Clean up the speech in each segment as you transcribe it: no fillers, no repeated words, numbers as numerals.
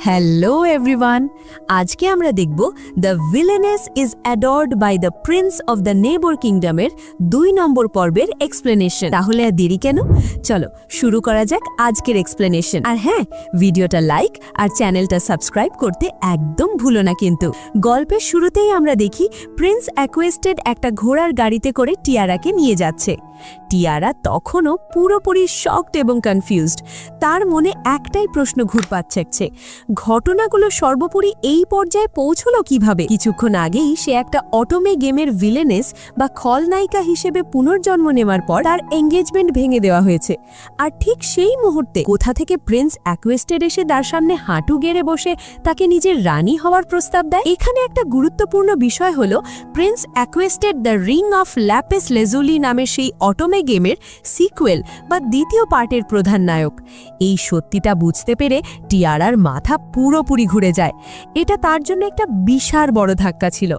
Hello everyone, আজকে আমরা দেখব the villainess is adored by the prince of the neighbour কিংডমের 2 নম্বর পর্বের এক্সপ্লেনেশন। তাহলে আর দেরি কেন, চলো শুরু করা যাক আজকের এক্সপ্লেনেশন। আর হ্যাঁ, ভিডিওটা লাইক আর চ্যানেলটা সাবস্ক্রাইব করতে একদম ভুলো না কিন্তু। গল্পের শুরুতেই আমরা দেখি প্রিন্স অ্যাকোয়েস্টেড একটা ঘোড়ার গাড়িতে করে টিয়ারাকে নিয়ে যাচ্ছে। টিয়ারা তখনও পুরোপুরি শকড এবং কনফিউজড। তার মনে একটাই প্রশ্ন ঘুরপাক খাচ্ছে, ঘটনাগুলো সর্বোপরি এই পর্যায়ে পৌঁছলো কিভাবে? কিছুক্ষণ আগেই সে একটা অটোমে গেমের ভিলেনেস বা খলনায়িকা হিসেবে পুনর্জন্ম নেওয়ার পর তার এঙ্গেজমেন্ট ভেঙে দেওয়া হয়েছে। আর ঠিক সেই মুহূর্তে কোথা থেকে প্রিন্স অ্যাকোয়েস্টেড এসে তার সামনে হাঁটু গেড়ে বসে তাকে নিজের রানী হওয়ার প্রস্তাব দেয়। এখানে একটা গুরুত্বপূর্ণ বিষয় হলো prince requested the ring of lapis lazuli নামের সেই অটোমে গেমের সিকুয়েল বা দ্বিতীয় পার্টের প্রধান নায়ক। এই সত্যিটা বুঝতে পেরে টিয়ারার মাথা পুরোপুরি ঘুরে যায়। এটা তার জন্য একটা বিশাল বড় ধাক্কা ছিল,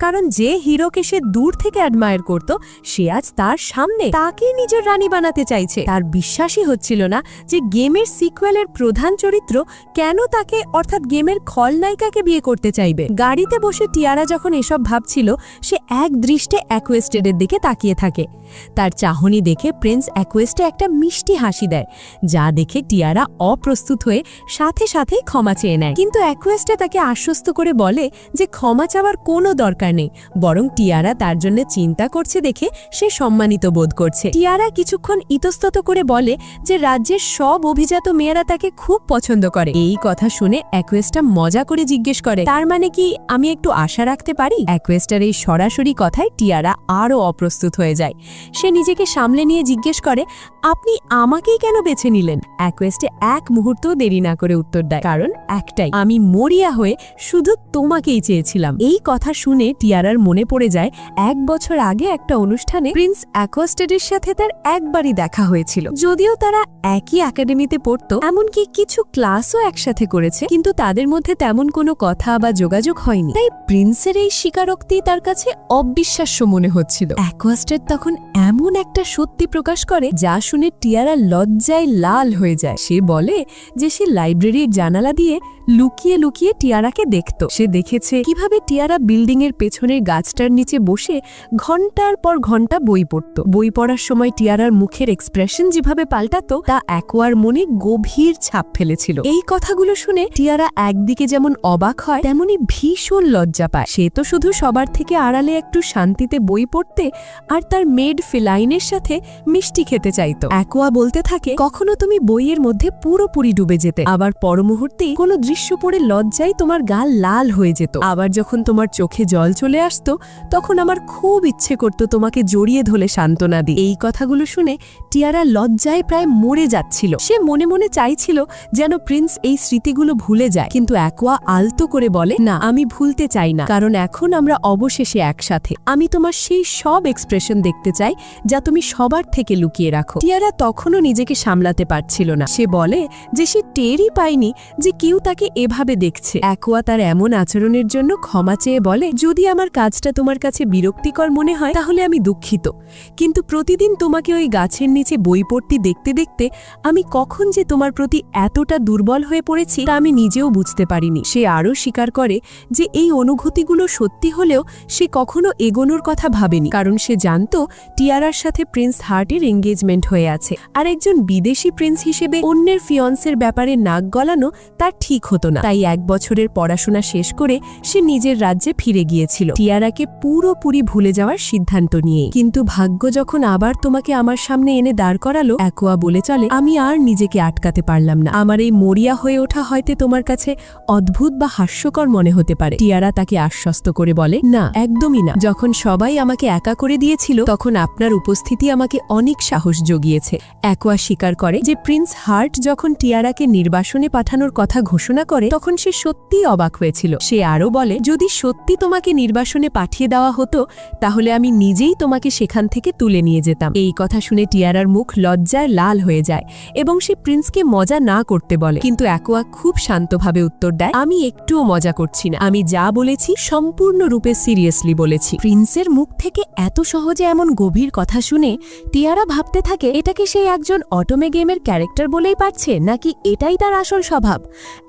কারণ যে হিরোকে সে দূর থেকে অ্যাডমায়ার করত সে আজ তার সামনে তাকে নিজের রানী বানাতে চাইছে। তার বিশ্বাসই হচ্ছিল না যে গেমের সিকুয়েলের প্রধান চরিত্র কেন তাকে, অর্থাৎ গেমের খলনায়িকাকে বিয়ে করতে চাইবে। গাড়িতে বসে টিয়ারা যখন এসব ভাবছিল, সে এক দৃষ্টে অ্যাকোয়েস্টেডের দিকে তাকিয়ে থাকে। তার চাহনি দেখে প্রিন্স অ্যাকোয়েস্টে একটা মিষ্টি হাসি দেয়, যা দেখে টিয়ারা অপ্রস্তুত হয়ে সাথে সাথেই ক্ষমা চেয়ে নেয়। কিন্তু অ্যাকোয়েস্টে তাকে আশ্বস্ত করে বলে যে ক্ষমা চাওয়ার কোনো দরকার নেই, বরং টিয়ারা তার জন্য চিন্তা করছে দেখে সে সম্মানিত বোধ করছে। টিয়ারা কিছুক্ষণ ইতস্তত করে বলে যে রাজ্যের সব অভিজাত মেয়েরা তাকে খুব পছন্দ করে। এই কথা শুনে অ্যাকোয়েস্টা মজা করে জিজ্ঞেস করে, তার মানে কি আমি একটু আশা রাখতে পারি? অ্যাকোয়েস্টার এই সরাসরি কথায় টিয়ারা আরও অপ্রস্তুত হয়ে যায়। সে নিজেকে সামলে নিয়ে জিজ্ঞেস করে, আপনি আমাকেই কেন বেছে নিলেন? অ্যাকোয়েস্টে এক মুহূর্ত দেরি না করে উত্তর দেয়, কারণ একটাই, আমি মরিয়া হয়ে শুধু তোমাকেই চেয়েছিলাম। এই কথা শুনে টিয়ারার মনে পড়ে যায় 1 বছর আগে একটা অনুষ্ঠানে প্রিন্স অ্যাকোস্টেডের সাথে তার একবারই দেখা হয়েছিল। যদিও তারা একই একাডেমিতে পড়তো, এমনকি কিছু ক্লাসও একসাথে করেছে, কিন্তু তাদের মধ্যে তেমন কোনো কথা বা যোগাযোগ হয়নি। তাই প্রিন্সের এই স্বীকারোক্তি তার কাছে অবিশ্বাস্য মনে হচ্ছিল। অ্যাকোস্টেড তখন এমন একটা সত্যি প্রকাশ করে যা শুনে টিয়ারা লজ্জায় লাল হয়ে যায়। সে বলে যে সে লাইব্রেরির জানালা দিয়ে লুকিয়ে লুকিয়ে টিয়ারাকে দেখত। সে দেখেছে কিভাবে টিয়ারা বিল্ডিং এর পেছনের গাছটার নিচে বসে ঘন্টার পর ঘন্টা বই পড়ত। বই পড়ার সময় টিয়ারার মুখের এক্সপ্রেশন যেভাবে পাল্টাতো তা অ্যাকোয়ার মনে গভীর ছাপ ফেলেছিল। এই কথাগুলো শুনে টিয়ারা একদিকে যেমন অবাক হয়, তেমনি ভীষণ লজ্জা পায়। সে তো শুধু সবার থেকে আড়ালে একটু শান্তিতে বই পড়তে আর তার মেড ফিলাইনের সাথে মিষ্টি খেতে চাইতো। অ্যাকোয়া বলতে থাকে, কখনো তুমি বইয়ের মধ্যে পুরোপুরি ডুবে যেতে, আবার পর মুহূর্তে কোনো দৃশ্য পড়ে লজ্জায় তোমার গাল লাল হয়ে যেত। আবার যখন তোমার চোখে জল চলে আসতো, তখন আমার খুব ইচ্ছে করত তোমাকে জড়িয়ে ধরে সান্ত্বনা দিই। এই কথাগুলো শুনে টিয়ারা লজ্জায় প্রায় মরে যাচ্ছিল। সে মনে মনে চাইছিল যেন প্রিন্স এই স্মৃতিগুলো ভুলে যায়, কিন্তু অ্যাকোয়া আলতো করে বলে, না, আমি ভুলতে চাই না, কারণ এখন আমরা অবশেষে একসাথে। আমি তোমার সেই সব এক্সপ্রেশন দেখতে চাই যা তুমি সবার থেকে লুকিয়ে রাখো। টিয়ারা তখনও নিজেকে সামলাতে পারছিল না। সে বলে যে সে টেরই পায়নি যে কেউ তাকে এভাবে দেখছে। অ্যাকোয়া তার এমন আচরণের জন্য ক্ষমা চেয়ে বলে, যদি আমার কাজটা তোমার কাছে বিরক্তিকর মনে হয় তাহলে আমি দুঃখিত, কিন্তু প্রতিদিন তোমাকে ওই গাছের নিচে বই পড়তে দেখতে দেখতে আমি কখন যে তোমার প্রতি এতটা দুর্বল হয়ে পড়েছি তা আমি নিজেও বুঝতে পারিনি। সে আরও স্বীকার করে যে এই অনুভূতিগুলো সত্যি হলেও সে কখনো এগোনোর কথা ভাবেনি, কারণ সে জানত টিয়ারার সাথে প্রিন্স হার্টের এঙ্গেজমেন্ট হয়ে আছে। আর একজন বিদেশি প্রিন্স হিসেবে অন্যের ফিয়ন্সের ব্যাপারে নাক গলানো তার ঠিক হতো না। তাই 1 বছরের পড়াশোনা শেষ করে সে নিজের রাজ্যে ফিরে গিয়েছিল, টিয়ারাকে পুরোপুরি ভুলে যাওয়ার সিদ্ধান্ত নিয়ে। কিন্তু ভাগ্য যখন আবার তোমাকে আমার সামনে এনে দাঁড় করালো, অ্যাকোয়া বলে চলে, আমি আর নিজেকে আটকাতে পারলাম না। আমার এই মরিয়া হয়ে ওঠা হয়তো তোমার কাছে অদ্ভুত বা হাস্যকর মনে হতে পারে। টিয়ারা তাকে আশ্বস্ত করে বলে, না, একদমই না। যখন সবাই আমাকে একা করে দিয়েছিল তখন আপনার উপস্থিতি আমাকে অনেক সাহস জুগিয়েছে। অ্যাকোয়া স্বীকার করে যে প্রিন্স হার্ট যখন টিয়ারাকে নির্বাসনে পাঠানোর কথা ঘোষণা করে তখন সে সত্যিই অবাক হয়েছিল। সে আরও বলে, যদি সত্যি তোমাকে নির্বাসনে পাঠিয়ে দেওয়া হতো তাহলে আমি নিজেই তোমাকে সেখান থেকে তুলে নিয়ে যেতাম। এই কথা শুনে টিয়ারার মুখ লজ্জায় লাল হয়ে যায় এবং সে প্রিন্সকে মজা না করতে বলে, কিন্তু অ্যাকোয়া খুব শান্তভাবে উত্তর দেয়, আমি একটুও মজা করছি না, আমি যা বলেছি সম্পূর্ণরূপে সিরিয়াসলি বলেছি। প্রিন্সের মুখ থেকে এত সহজে এমন গভীর লোভীর কথা শুনে টিয়ারা ভাবতে থাকে এটা কি সে একজন অটোমে গেমের ক্যারেক্টার বলেই পারছে নাকি এটাই তার আসল স্বভাব।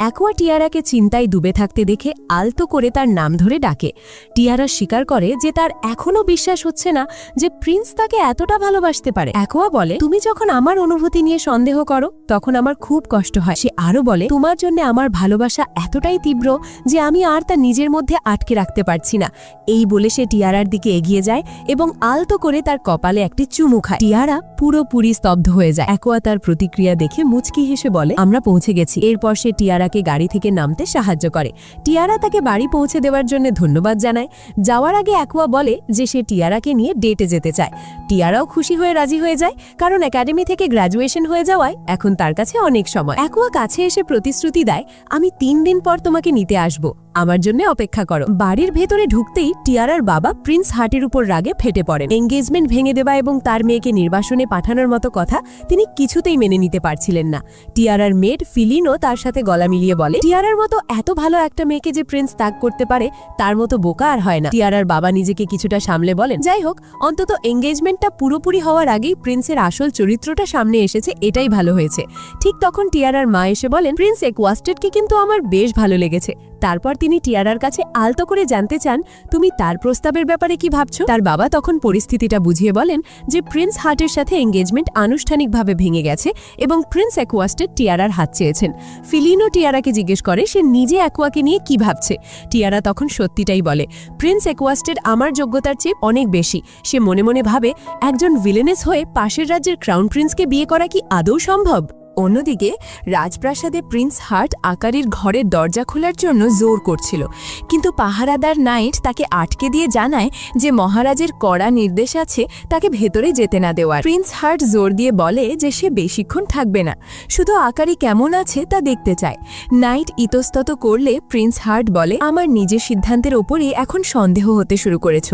অ্যাকোয়া টিয়ারাকে চিন্তায় ডুবে থাকতে দেখে আলতো করে তার নাম ধরে ডাকে। টিয়ারা স্বীকার করে যে তার এখনও বিশ্বাস হচ্ছে না যে প্রিন্স তাকে এতটা ভালোবাসতে পারে। অ্যাকোয়া বলে, তুমি যখন আমার অনুভূতি নিয়ে সন্দেহ করো তখন আমার খুব কষ্ট হয়। সে আরও বলে, তোমার জন্য আমার ভালোবাসা এতটাই তীব্র যে আমি আর তা নিজের মধ্যে আটকে রাখতে পারছি না। এই বলে সে টিয়ারার দিকে এগিয়ে যায় এবং আলতো করে তার কপালে একটি চুমু খায়। টিয়ারা পুরোপুরি স্তব্ধ হয়ে যায়। অ্যাকোয়া তার প্রতিক্রিয়া দেখে মুচকি হেসে বলে, আমরা পৌঁছে গেছি। এরপর সে টিয়ারাকে গাড়ি থেকে নামতে সাহায্য করে। টিয়ারা তাকে বাড়ি পৌঁছে দেওয়ার জন্য ধন্যবাদ জানায়। যাওয়ার আগে অ্যাকোয়া বলে যে সে টিয়ারাকে নিয়ে ডেটে যেতে চায়। টিয়ারাও খুশি হয়ে রাজি হয়ে যায়, কারণ একাডেমি থেকে গ্র্যাজুয়েশন হয়ে যাওয়ায় এখন তার কাছে অনেক সময়। অ্যাকোয়া কাছে এসে প্রতিশ্রুতি দেয়, আমি 3 দিন পর তোমাকে নিতে আসব, আমার জন্য অপেক্ষা করো। বাড়ির ভেতরে ঢুকতেই টিয়ারার বাবা প্রিন্স হার্টের উপর রাগে ফেটে পড়েন। এঙ্গেজমেন্ট ভেঙে দেওয়া এবং তার মেয়েকে নির্বাসনে পাঠানোর মতো কথা তিনি কিছুতেই মেনে নিতে পারছিলেন না। টিয়ারার মেয়ের ফিলিনও তার সাথে গলা মিলিয়ে বলে, টিয়ারার মতো এত ভালো একটা মেয়েকে যে প্রিন্স ত্যাগ করতে পারে তার মতো বোকা আর হয় না। টিয়ারার বাবা নিজেকে কিছুটা সামলে বলেন, যাই হোক, অন্তত এঙ্গেজমেন্টটা পুরোপুরি হওয়ার আগেই প্রিন্সের আসল চরিত্রটা সামনে এসেছে, এটাই ভালো হয়েছে। ঠিক তখন টিয়ারার মা এসে বলেন, প্রিন্স একুয়াস্টেডকে কিন্তু আমার বেশ ভালো লেগেছে। তারপর তিনি টিয়ারার কাছে আলতো করে জানতে চান, তুমি তার প্রস্তাবের ব্যাপারে কি ভাবছো? তার বাবা তখন পরিস্থিতিটা বুঝিয়ে বলেন যে প্রিন্স হার্টের সাথে এঙ্গেজমেন্ট আনুষ্ঠানিকভাবে ভেঙে গেছে এবং প্রিন্স একুয়াস্টেড টিয়ারার হাত চেয়েছেন। ফিলিনো টিয়ারাকে জিজ্ঞেস করে সে নিজে অ্যাকোয়াকে নিয়ে কি ভাবছে। টিয়ারা তখন সত্যিটাই বলে, প্রিন্স একুয়াস্টেড আমার যোগ্যতার চেয়ে অনেক বেশি। সে মনে মনে ভাবে, একজন ভিলেনেস হয়ে পাশের রাজ্যের ক্রাউন প্রিন্সকে বিয়ে করা কি আদৌ সম্ভব? অন্যদিকে রাজপ্রাসাদে প্রিন্স হার্ট আকারির ঘরের দরজা খোলার জন্য জোর করছিল, কিন্তু পাহারাদার নাইট তাকে আটকে দিয়ে জানায় যে মহারাজের কড়া নির্দেশ আছে তাকে ভেতরে যেতে না দেওয়ার। প্রিন্স হার্ট জোর দিয়ে বলে যে সে বেশিক্ষণ থাকবে না, শুধু আকারি কেমন আছে তা দেখতে চায়। নাইট ইতস্তত করলে প্রিন্স হার্ট বলে, আমার নিজের সিদ্ধান্তের ওপরই এখন সন্দেহ হতে শুরু করেছ।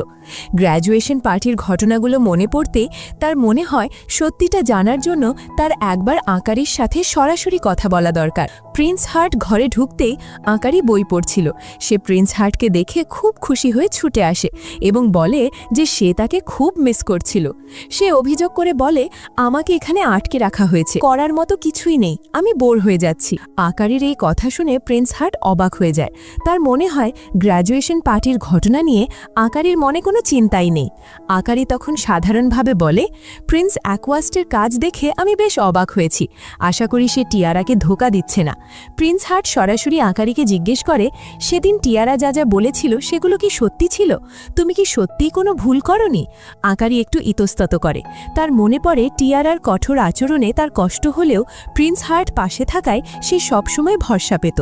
গ্র্যাজুয়েশন পার্টির ঘটনাগুলো মনে পড়তে তার মনে হয় সত্যিটা জানার জন্য তার একবার আকারির সাথে সরাসরি কথা বলা দরকার। প্রিন্স হার্ট ঘরে ঢুকতেই আকারি বই পড়ছিল। সে প্রিন্স হার্টকে দেখে খুব খুশি হয়ে ছুটে আসে এবং বলে যে সে তাকে খুব মিস করছিল। সে অভিযোগ করে বলে, আমাকে এখানে আটকে রাখা হয়েছে, করার মতো কিছুই নেই, আমি বোর হয়ে যাচ্ছি। আকারির এই কথা শুনে প্রিন্স হার্ট অবাক হয়ে যায়। তার মনে হয় গ্র্যাজুয়েশন পার্টির ঘটনা নিয়ে আকারির মনে কোনো চিন্তাই নেই। আকারি তখন সাধারণভাবে বলে, প্রিন্স অ্যাকুয়াস্টের কাজ দেখে আমি বেশ অবাক হয়েছি, আশা করি সে টিয়ারাকে ধোঁকা দিচ্ছে না। প্রিন্স হার্ট সরাসরি আকারিকে জিজ্ঞেস করে, সেদিন টিয়ারা যা যা বলেছিল সেগুলো কি সত্যি ছিল? তুমি কি সত্যিই কোনো ভুল করনি? আকারি একটু ইতস্তত করে। তার মনে পড়ে টিয়ারার কঠোর আচরণে তার কষ্ট হলেও প্রিন্স হার্ট পাশে থাকায় সে সবসময় ভরসা পেত।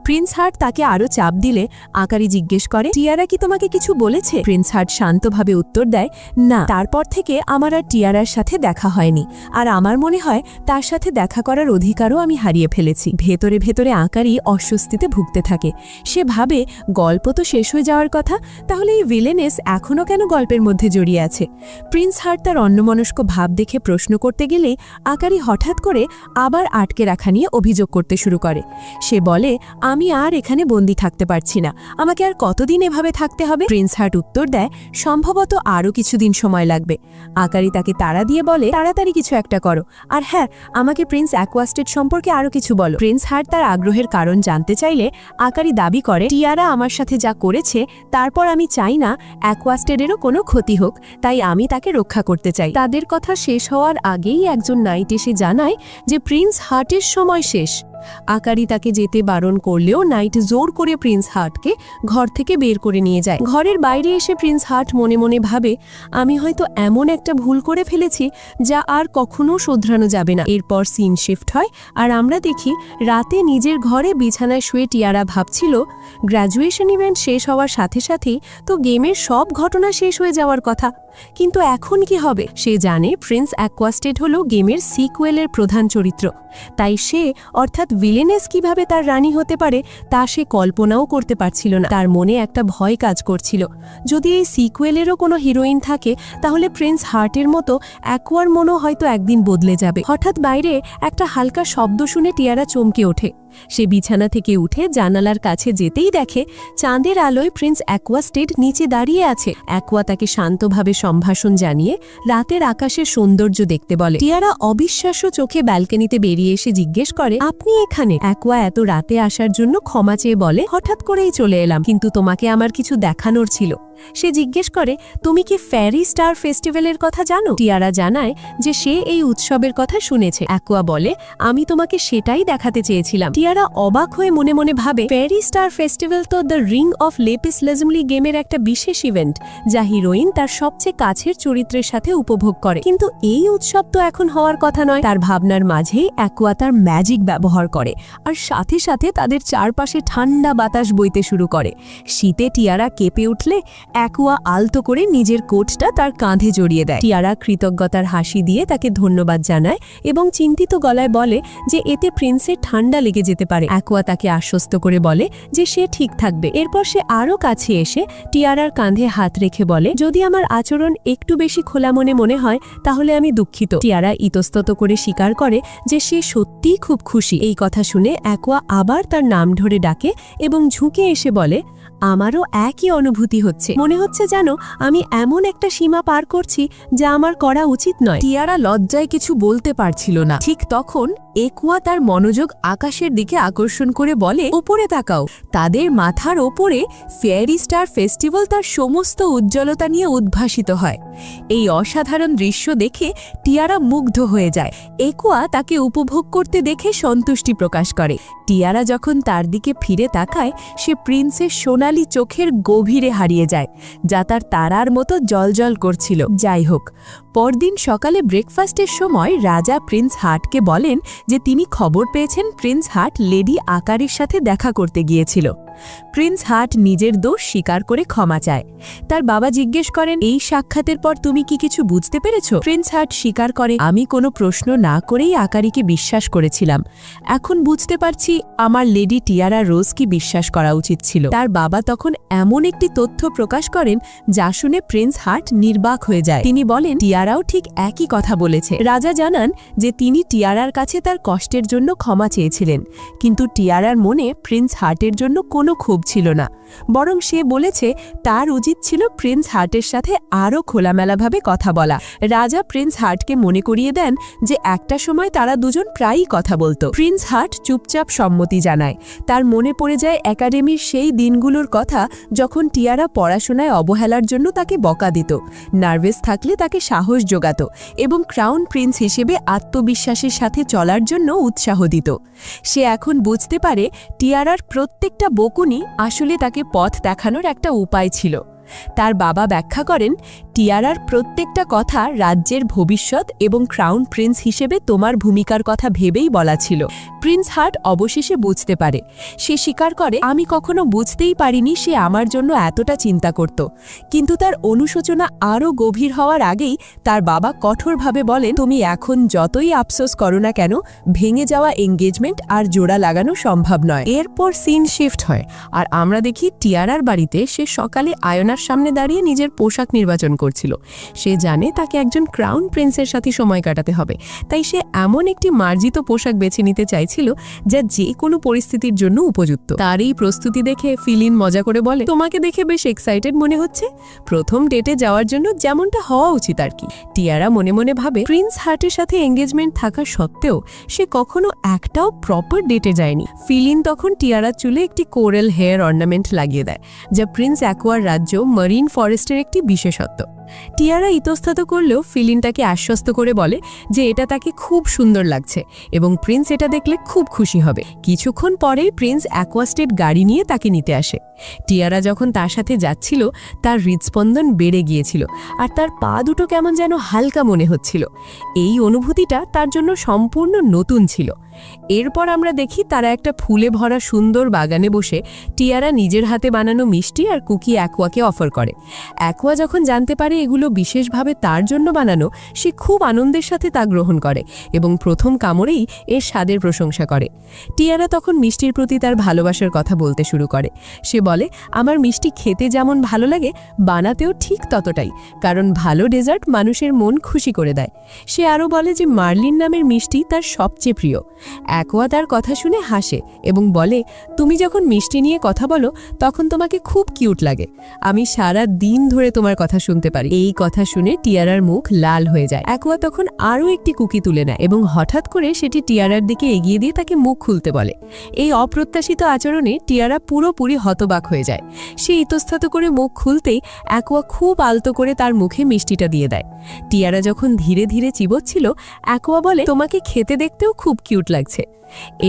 প্রিন্স হার্ট তাকে আরও চাপ দিলে আকারি জিজ্ঞেস করে, টিয়ারা কি তোমাকে কিছু বলেছে? প্রিন্স হার্ট শান্তভাবে উত্তর দেয়, না, তারপর থেকে আমার আর টিয়ারার সাথে দেখা হয়নি, আর আমার মনে হয় তার সাথে দেখা করার অধিকারও আমি হারিয়ে ফেলেছি। ভেতরে ভেতরে আকারি অস্বস্তিতে ভুগতে থাকে। সে ভাবে, গল্প তো শেষ হয়ে যাওয়ার কথা, তাহলে এই ভিলেনেস এখনও কেন গল্পের মধ্যে জড়িয়ে আছে? প্রিন্স হার্ট তার অন্যমনস্ক ভাব দেখে প্রশ্ন করতে গেলে আকারি হঠাৎ করে আবার আটকে রাখা নিয়ে অভিযোগ করতে শুরু করে। সে বলে, আমি আর এখানে বন্দি থাকতে পারছি না, আমাকে আর কতদিন এভাবে থাকতে হবে? প্রিন্স হার্ট উত্তর দেয়, সম্ভবত আরও কিছুদিন সময় লাগবে। আকারি তাকে তাড়া দিয়ে বলে, তাড়াতাড়ি কিছু একটা করো, আর হ্যাঁ, আমাকে প্রিন্স অ্যাকুয়াস্টেড সম্পর্কে আরও কিছু বলো। প্রিন্স হার্ট তার আগ্রহের কারণ জানতে চাইলে আকারি দাবি করে, টিয়ারা আমার সাথে যা করেছে তারপর আমি চাই না অ্যাকুয়াস্টেডেরও কোনো ক্ষতি হোক, তাই আমি তাকে রক্ষা করতে চাই। তাদের কথা শেষ হওয়ার আগেই একজন নাইট এসে জানায় যে প্রিন্স হার্টের সময় শেষ। আকারি তাকে যেতে বারণ করলেও নাইট জোর করে প্রিন্স হার্টকে ঘর থেকে বের করে নিয়ে যায়। ঘরের বাইরে এসে প্রিন্স হার্ট মনে মনে ভাবে, আমি হয়তো এমন একটা ভুল করে ফেলেছি যা আর কখনো শোধরানো যাবে না। এরপর সিন শিফট হয় আর আমরা দেখি রাতে নিজের ঘরে বিছানায় শুয়ে টিয়ারা ভাবছিল, গ্র্যাজুয়েশন ইভেন্ট শেষ হওয়ার সাথে সাথেই তো গেমের সব ঘটনা শেষ হয়ে যাওয়ার কথা, কিন্তু এখন কি হবে? সে জানে প্রিন্স অ্যাকুয়াস্টেড হলো গেমের সিকুয়েলের প্রধান চরিত্র, তাই সে অর্থাৎ ভিলেনেস কিভাবে তার রানী হতে পারে তা সে কল্পনাও করতে পারছিল না। তার মনে একটা ভয় কাজ করছিল, যদি এই সিকুয়েলেরও কোনো হিরোইন থাকে তাহলে প্রিন্স হার্টের মতো অ্যাকুয়ার মনও হয়তো একদিন বদলে যাবে। হঠাৎ বাইরে একটা হালকা শব্দ শুনে টিয়ারা চমকে ওঠে। সে বিছানা থেকে উঠে জানালার কাছে যেতেই দেখে চাঁদের আলোয় প্রিন্স অ্যাকোয়াস্টেড নিচে দাঁড়িয়ে আছে। অ্যাকোয়া তাকে শান্তভাবে সম্ভাষণ জানিয়ে রাতের আকাশের সৌন্দর্য দেখতে বলে। টিয়ারা অবিশ্বাস্য চোখে ব্যালকনিতে বেরিয়ে এসে জিজ্ঞেস করে, আপনি এখানে? অ্যাকোয়া এত রাতে আসার জন্য ক্ষমা চেয়ে বলে, হঠাৎ করেই চলে এলাম, কিন্তু তোমাকে আমার কিছু দেখানোর ছিল। সে জিজ্ঞেস করে, তুমি কি ফেয়ারি স্টার ফেস্টিভ্যালের কথা জানো? টিয়ারা জানায় যে সে এই উৎসবের কথা শুনেছে। অ্যাকোয়া বলে, আমি তোমাকে সেটাই দেখাতে চেয়েছিলাম। টিয়ারা অবাক হয়ে মনে মনে ভাবে, ফেয়ারি স্টার ফেস্টিভ্যাল তো দ্য রিং অফ লেপিস লেজমলি গেমের একটা বিশেষ ইভেন্ট, যা হিরোইন তার সবচেয়ে কাছের চরিত্রের সাথে উপভোগ করে, কিন্তু এই উৎসব তো এখন হওয়ার কথা নয়। তার ভাবনার মাঝেই অ্যাকোয়া তার ম্যাজিক ব্যবহার করে, আর সাথে সাথে তাদের চারপাশে ঠান্ডা বাতাস বইতে শুরু করে। শীতে টিয়ারা কেঁপে উঠলে অ্যাকোয়া আলতো করে নিজের কোটটা তার কাঁধে জড়িয়ে দেয়। টিয়ারা কৃতজ্ঞতার হাসি দিয়ে তাকে ধন্যবাদ জানায় এবং চিন্তিত গলায় বলে যে এতে প্রিন্সের ঠান্ডা লেগে যেতে পারে। অ্যাকোয়া তাকে আশ্বস্ত করে বলে যে সে ঠিক থাকবে। এরপর সে আরও কাছে এসে টিয়ারার কাঁধে হাত রেখে বলে, যদি আমার আচরণ একটু বেশি খোলা মনে হয় তাহলে আমি দুঃখিত। টিয়ারা ইতস্তত করে স্বীকার করে যে সে সত্যিই খুব খুশি। এই কথা শুনে অ্যাকোয়া আবার তার নাম ধরে ডাকে এবং ঝুঁকে এসে বলে, আমারও একই অনুভূতি হচ্ছে, মনে হচ্ছে যেন আমি এমন একটা সীমা পার করছি যা আমার করা উচিত নয়। টিয়ারা লজ্জায় কিছু বলতে পারছিল না। ঠিক তখন অ্যাকোয়া তার মনোযোগ আকাশের দিকে আকর্ষণ করে বলে, ওপরে তাকাও। তাদের মাথার ওপরে ফেয়ারি স্টার ফেস্টিভ্যাল তার সমস্ত উজ্জ্বলতা নিয়ে উদ্ভাসিত হয়। এই অসাধারণ দৃশ্য দেখে টিয়ারা মুগ্ধ হয়ে যায়। অ্যাকোয়া তাকে উপভোগ করতে দেখে সন্তুষ্টি প্রকাশ করে। টিয়ারা যখন তার দিকে ফিরে তাকায়, সে প্রিন্সের সোনালি চোখের গভীরে হারিয়ে যায়, যা তার তারার মতো জ্বলজ্বল করছিল। যাই হোক, পরদিন সকালে ব্রেকফাস্টের সময় রাজা প্রিন্স হার্টকে বলেন যে তিনি খবর পেয়েছেন প্রিন্স হার্ট লেডি আকারের সাথে দেখা করতে গিয়েছিল। প্রিন্স হার্ট নিজের দোষ স্বীকার করে ক্ষমা চায়। তার বাবা জিজ্ঞেস করেন, এই সাক্ষাতের পর তুমি কি কিছু বুঝতে পেরেছ? প্রিন্স হার্ট স্বীকার করে, আমি কোনো প্রশ্ন না করেই আকারীকে বিশ্বাস করেছিলাম। এখন বুঝতে পারছি আমার লেডি টিয়ারা রোজ কি বিশ্বাস করা উচিত ছিল। তার বাবা তখন এমন একটি তথ্য প্রকাশ করেন যা শুনে প্রিন্স হার্ট নির্বাক হয়ে যায়। তিনি বলেন, টিয়ারাও ঠিক একই কথা বলেছে। রাজা জানান যে তিনি টিয়ারার কাছে তার কষ্টের জন্য ক্ষমা চেয়েছিলেন, কিন্তু টিয়ারার মনে প্রিন্স হার্টের জন্য কোনো ক্ষোভ ছিল না, বরং সে বলেছে তার উচিত ছিল প্রিন্স হার্টের সাথে আরও খোলামেলাভাবে কথা বলা। রাজা প্রিন্স হার্টকে মনে করিয়ে দেন যে একটা সময় তারা দুজন প্রায়ই কথা বলতো। প্রিন্স হার্ট চুপচাপ সম্মতি জানায়। তার মনে পড়ে যায় একাডেমির সেই দিনগুলোর কথা যখন টিয়ারা পড়াশোনায় অবহেলার জন্য তাকে বকা দিত, নার্ভাস থাকলে তাকে সাহস জোগাত এবং ক্রাউন প্রিন্স হিসেবে আত্মবিশ্বাসের সাথে চলার জন্য উৎসাহ দিত। সে এখন বুঝতে পারে টিয়ারার প্রত্যেকটা বকুনি আসলে তাকে পথ দেখানোর একটা উপায় ছিল। তার বাবা ব্যাখ্যা করেন, টিয়ারার প্রত্যেকটা কথা রাজ্যের ভবিষ্যৎ এবং ক্রাউন প্রিন্স হিসেবে তোমার ভূমিকার কথা ভেবেই বলা ছিল। প্রিন্স হার্ট অবশেষে বুঝতে পারে। সে স্বীকার করে, আমি কখনো বুঝতেই পারিনি সে আমার জন্য এতটা চিন্তা করত। কিন্তু তার অনুশোচনা আরও গভীর হওয়ার আগেই তার বাবা কঠোরভাবে বলেন, তুমি এখন যতই আফসোস করো না কেন, ভেঙে যাওয়া এঙ্গেজমেন্ট আর জোড়া লাগানো সম্ভব নয়। এরপর সিন শিফট হয় আর আমরা দেখি টিয়ারার বাড়িতে সে সকালে আয়নার সামনে দাঁড়িয়ে নিজের পোশাক নির্বাচন করছিল। সে জানে তাকে একজন ক্রাউন প্রিন্সের সাথে সময় কাটাতে হবে, তাই সে এমন একটি মার্জিত পোশাক বেছে নিতে চাইছিল যা যে কোনো পরিস্থিতির জন্য উপযুক্ত। তার এই প্রস্তুতি দেখে ফিলিন মজা করে বলে, তোমাকে দেখে বেশ এক্সাইটেড মনে হচ্ছে, প্রথম ডেটে যাওয়ার জন্য যেমনটা হওয়া উচিত আর কি। টিয়ারা মনে মনে ভাবে, প্রিন্স হার্টের সাথে এঙ্গেজমেন্ট থাকা সত্ত্বেও সে কখনো একটাও প্রপার ডেটে যায়নি। ফিলিন তখন টিয়ারার চুলে একটি কোরাল হেয়ার অর্নামেন্ট লাগিয়ে দেয়, যা প্রিন্স অ্যাকোয়ার রাজ্য মারিন ফরেস্টের একটি বিশেষত্ব। টিয়ারা ইতস্তত করলেও ফিলিন তাকে আশ্বস্ত করে বলে যে এটা তাকে খুব সুন্দর লাগছে এবং প্রিন্স এটা দেখলে খুব খুশি হবে। কিছুক্ষণ পরেই প্রিন্স অ্যাকোয়াস্টেড গাড়ি নিয়ে তাকে নিতে আসে। টিয়ারা যখন তার সাথে যাচ্ছিল, তার হৃদস্পন্দন বেড়ে গিয়েছিল আর তার পা দুটো কেমন যেন হালকা মনে হচ্ছিল। এই অনুভূতিটা তার জন্য সম্পূর্ণ নতুন ছিল। এরপর আমরা দেখি তারা একটা ফুলে ভরা সুন্দর বাগানে বসে টিয়ারা নিজের হাতে বানানো মিষ্টি আর কুকি অ্যাকোয়াকে অফার করে। অ্যাকোয়া যখন জানতে পারে এগুলো বিশেষভাবে তার জন্য বানানো, সে খুব আনন্দের সাথে তা গ্রহণ করে এবং প্রথম কামড়েই এর স্বাদের প্রশংসা করে। টিয়ারা তখন মিষ্টির প্রতি তার ভালোবাসার কথা বলতে শুরু করে। সে বলে, আমার মিষ্টি খেতে যেমন ভালো লাগে, বানাতেও ঠিক ততটাই, কারণ ভালো ডেজার্ট মানুষের মন খুশি করে দেয়। সে আরও বলে যে মার্লিন নামের মিষ্টি তার সবচেয়ে প্রিয়। অ্যাকোয়া তার কথা শুনে হাসে এবং বলে, তুমি যখন মিষ্টি নিয়ে কথা বলো তখন তোমাকে খুব কিউট লাগে। আমি সারা দিন ধরে তোমার কথা শুনতে পারি। এই কথা শুনে টিয়ারার মুখ লাল হয়ে যায়। অ্যাকোয়া তখন আরও একটি কুকি তুলে নেয় এবং হঠাৎ করে সেটি টিয়ারার দিকে এগিয়ে দিয়ে তাকে মুখ খুলতে বলে। এই অপ্রত্যাশিত আচরণে টিয়ারা পুরোপুরি হতবাক হয়ে যায়। সে ইতস্তত করে মুখ খুলতেই অ্যাকোয়া খুব আলতো করে তার মুখে মিষ্টিটা দিয়ে দেয়। টিয়ারা যখন ধীরে ধীরে চিবোচ্ছিল, অ্যাকোয়া বলে, তোমাকে খেতে দেখতেও খুব কিউট লাগছে।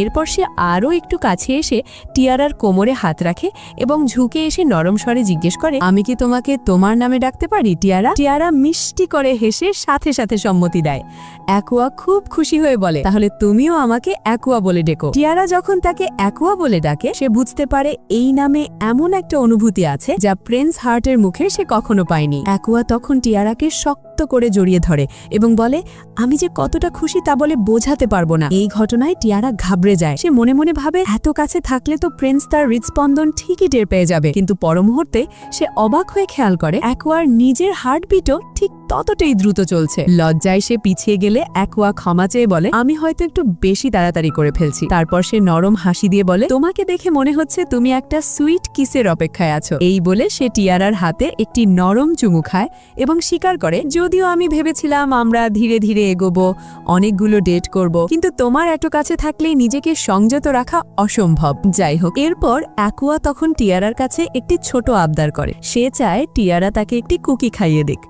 এরপর সে আরও একটু কাছে এসে টিয়ারার কোমরে হাত রাখে এবং ঝুঁকে এসে নরম স্বরে জিজ্ঞেস করে, আমি কি তোমাকে তোমার নামে ডাকতে পারি টিয়ারা? টিয়ারা মিষ্টি করে হেসে সাথে সাথে সম্মতি দেয়। অ্যাকোয়া খুব খুশি হয়ে বলে, তাহলে তুমিও আমাকে অ্যাকোয়া বলে ডেকো। টিয়ারা যখন তাকে অ্যাকোয়া বলে ডাকে, সে বুঝতে পারে এই নামে এমন একটা অনুভূতি আছে যা প্রিন্স হার্টের মুখে সে কখনো পায়নি। অ্যাকোয়া তখন টিয়ারাকে শক্ত করে জড়িয়ে ধরে এবং বলে, আমি যে কতটা খুশি তা বলে বোঝাতে পারবো না। এই ঘটনায় টিয়ারা ঘাবড়ে যায়। সে মনে মনে ভাবে, এত কাছে থাকলে তো প্রিন্স তার হৃদস্পন্দন ঠিকই টের পেয়ে যাবে। কিন্তু পর মুহূর্তে সে অবাক হয়ে খেয়াল করে অ্যাকোয়ার নিজের হার্টবিটও ঠিক ততটাই দ্রুত চলছে। লজ্জায় সে পিছিয়ে গেলে অ্যাকোয়া ক্ষমা চেয়ে বলে, আমি হয়তো একটু বেশি তাড়াতাড়ি করে ফেলছি। তারপর সে নরম হাসি দিয়ে বলে, তোমাকে দেখে মনে হচ্ছে তুমি একটা সুইট কিসের অপেক্ষায় আছো। এই বলে সে টিয়ারার হাতে একটি নরম চুমু খায় এবং স্বীকার করে, যদিও আমি ভেবেছিলাম আমরা ধীরে ধীরে এগোবো, অনেকগুলো ডেট করব, কিন্তু তোমার এত কাছে থাকলেই নিজেকে সংযত রাখা অসম্ভব। যাই হোক, এরপর অ্যাকোয়া তখন টিয়ারার কাছে একটি ছোট আবদার করে। সে চায় টিয়ারা তাকে একটি কুকি খাইয়ে দিক।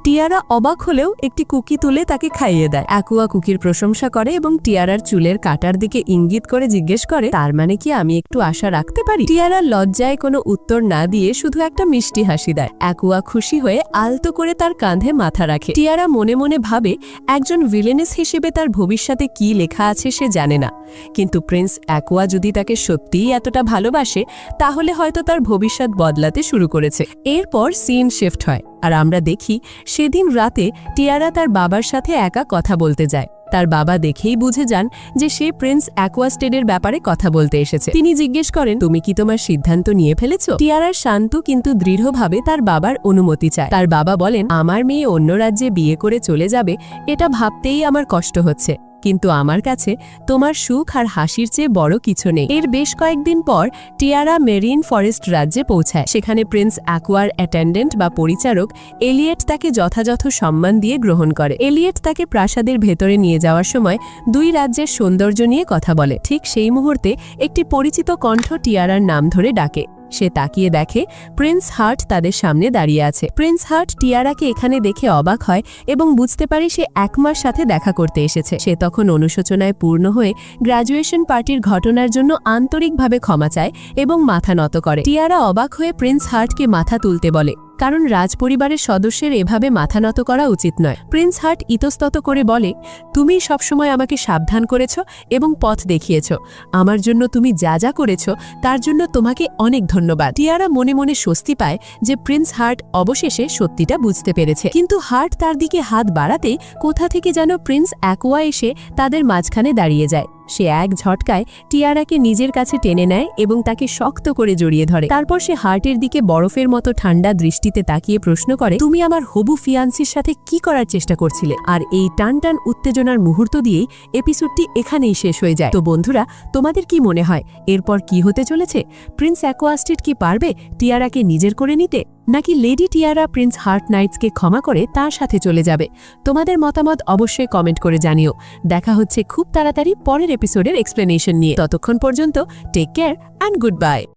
টিয়ারা অবাক হলেও একটি কুকি তুলে তাকে খাইয়ে দেয়। অ্যাকোয়া কুকির প্রশংসা করে এবং টিয়ারার চুলের কাটার দিকে ইঙ্গিত করে জিজ্ঞেস করে, তার মানে কি আমি একটু আশা রাখতে পারি? টিয়ারা লজ্জায় কোনো উত্তর না দিয়ে শুধু একটা মিষ্টি হাসি দেয়। অ্যাকোয়া খুশি হয়ে আলতো করে তার কাঁধে মাথা রাখে। টিয়ারা মনে মনে ভাবে, একজন ভিলেনেস হিসেবে তার ভবিষ্যতে কি লেখা আছে সে জানে না, কিন্তু প্রিন্স অ্যাকোয়া যদি তাকে সত্যিই এতটা ভালোবাসে তাহলে হয়তো তার ভবিষ্যৎ বদলাতে শুরু করেছে। এরপর সিন শিফট হয় আর আমরা দেখি সেদিন রাতে টিয়ারা তার বাবার সাথে একা কথা বলতে যায়। তার বাবা দেখেই বুঝে যান যে সে প্রিন্স অ্যাকোয়াস্টেডের ব্যাপারে কথা বলতে এসেছে। তিনি জিজ্ঞেস করেন, তুমি কি তোমার সিদ্ধান্ত নিয়ে ফেলেছো? টিয়ারার শান্ত কিন্তু দৃঢ়ভাবে তার বাবার অনুমতি চায়। তার বাবা বলেন, আমার মেয়ে অন্য রাজ্যে বিয়ে করে চলে যাবে এটা ভাবতেই আমার কষ্ট হচ্ছে, কিন্তু আমার কাছে তোমার সুখ আর হাসির চেয়ে বড় কিছু নেই। এর বেশ কয়েকদিন পর টিয়ারা মেরিন ফরেস্ট রাজ্যে পৌঁছায়। সেখানে প্রিন্স অ্যাকোয়ার অ্যাটেন্ডেন্ট বা পরিচারক এলিয়েট তাকে যথাযথ সম্মান দিয়ে গ্রহণ করে। এলিয়েট তাকে প্রাসাদের ভেতরে নিয়ে যাওয়ার সময় দুই রাজ্যের সৌন্দর্য নিয়ে কথা বলে। ঠিক সেই মুহূর্তে একটি পরিচিত কণ্ঠ টিয়ারার নাম ধরে ডাকে। সে তাকিয়ে দেখে প্রিন্স হার্ট তাদের সামনে দাঁড়িয়ে আছে। প্রিন্স হার্ট টিয়ারাকে এখানে দেখে অবাক হয় এবং বুঝতে পারে সে অ্যাকোয়ার সাথে দেখা করতে এসেছে। সে তখন অনুশোচনায় পূর্ণ হয়ে গ্র্যাজুয়েশন পার্টির ঘটনার জন্য আন্তরিকভাবে ক্ষমা চায় এবং মাথা নত করে। টিয়ারা অবাক হয়ে প্রিন্স হার্টকে মাথা তুলতে বলে, কারণ রাজপরিবারের সদস্যের এভাবে মাথা নত করা উচিত নয়। প্রিন্স হার্ট ইতস্তত করে বলে, তুমি সবসময় আমাকে সাবধান করেছ এবং পথ দেখিয়েছ। আমার জন্য তুমি যা যা করেছ তার জন্য তোমাকে অনেক ধন্যবাদ। টিয়ারা মনে মনে স্বস্তি পায় যে প্রিন্স হার্ট অবশেষে সত্যিটা বুঝতে পেরেছে। কিন্তু হার্ট তার দিকে হাত বাড়াতেই কোথা থেকে যেন প্রিন্স অ্যাকোয়া এসে তাদের মাঝখানে দাঁড়িয়ে যায়। সে এক ঝটকায় টিয়ারাকে নিজের কাছে টেনে নেয় এবং তাকে শক্ত করে জড়িয়ে ধরে। তারপর সে হার্টের দিকে বরফের মতো ঠান্ডা দৃষ্টিতে তাকিয়ে প্রশ্ন করে, তুমি আমার হবু ফিয়ান্সির সাথে কি করার চেষ্টা করছিলে? আর এই টান টান উত্তেজনার মুহূর্ত দিয়েই এপিসোডটি এখানেই শেষ হয়ে যায়। তো বন্ধুরা, তোমাদের কি মনে হয় এরপর কি হতে চলেছে? প্রিন্স অ্যাকোয়াস্টেড কি পারবে টিয়ারাকে নিজের করে নিতে, নাকি লেডি টিয়ারা প্রিন্স হার্ট নাইটসকে ক্ষমা করে তার সাথে চলে যাবে? তোমাদের মতামত অবশ্যই কমেন্ট করে জানিও। দেখা হচ্ছে খুব তাড়াতাড়ি পরের এপিসোডের এক্সপ্লেনেশন নিয়ে। ততক্ষণ পর্যন্ত take care and good bye.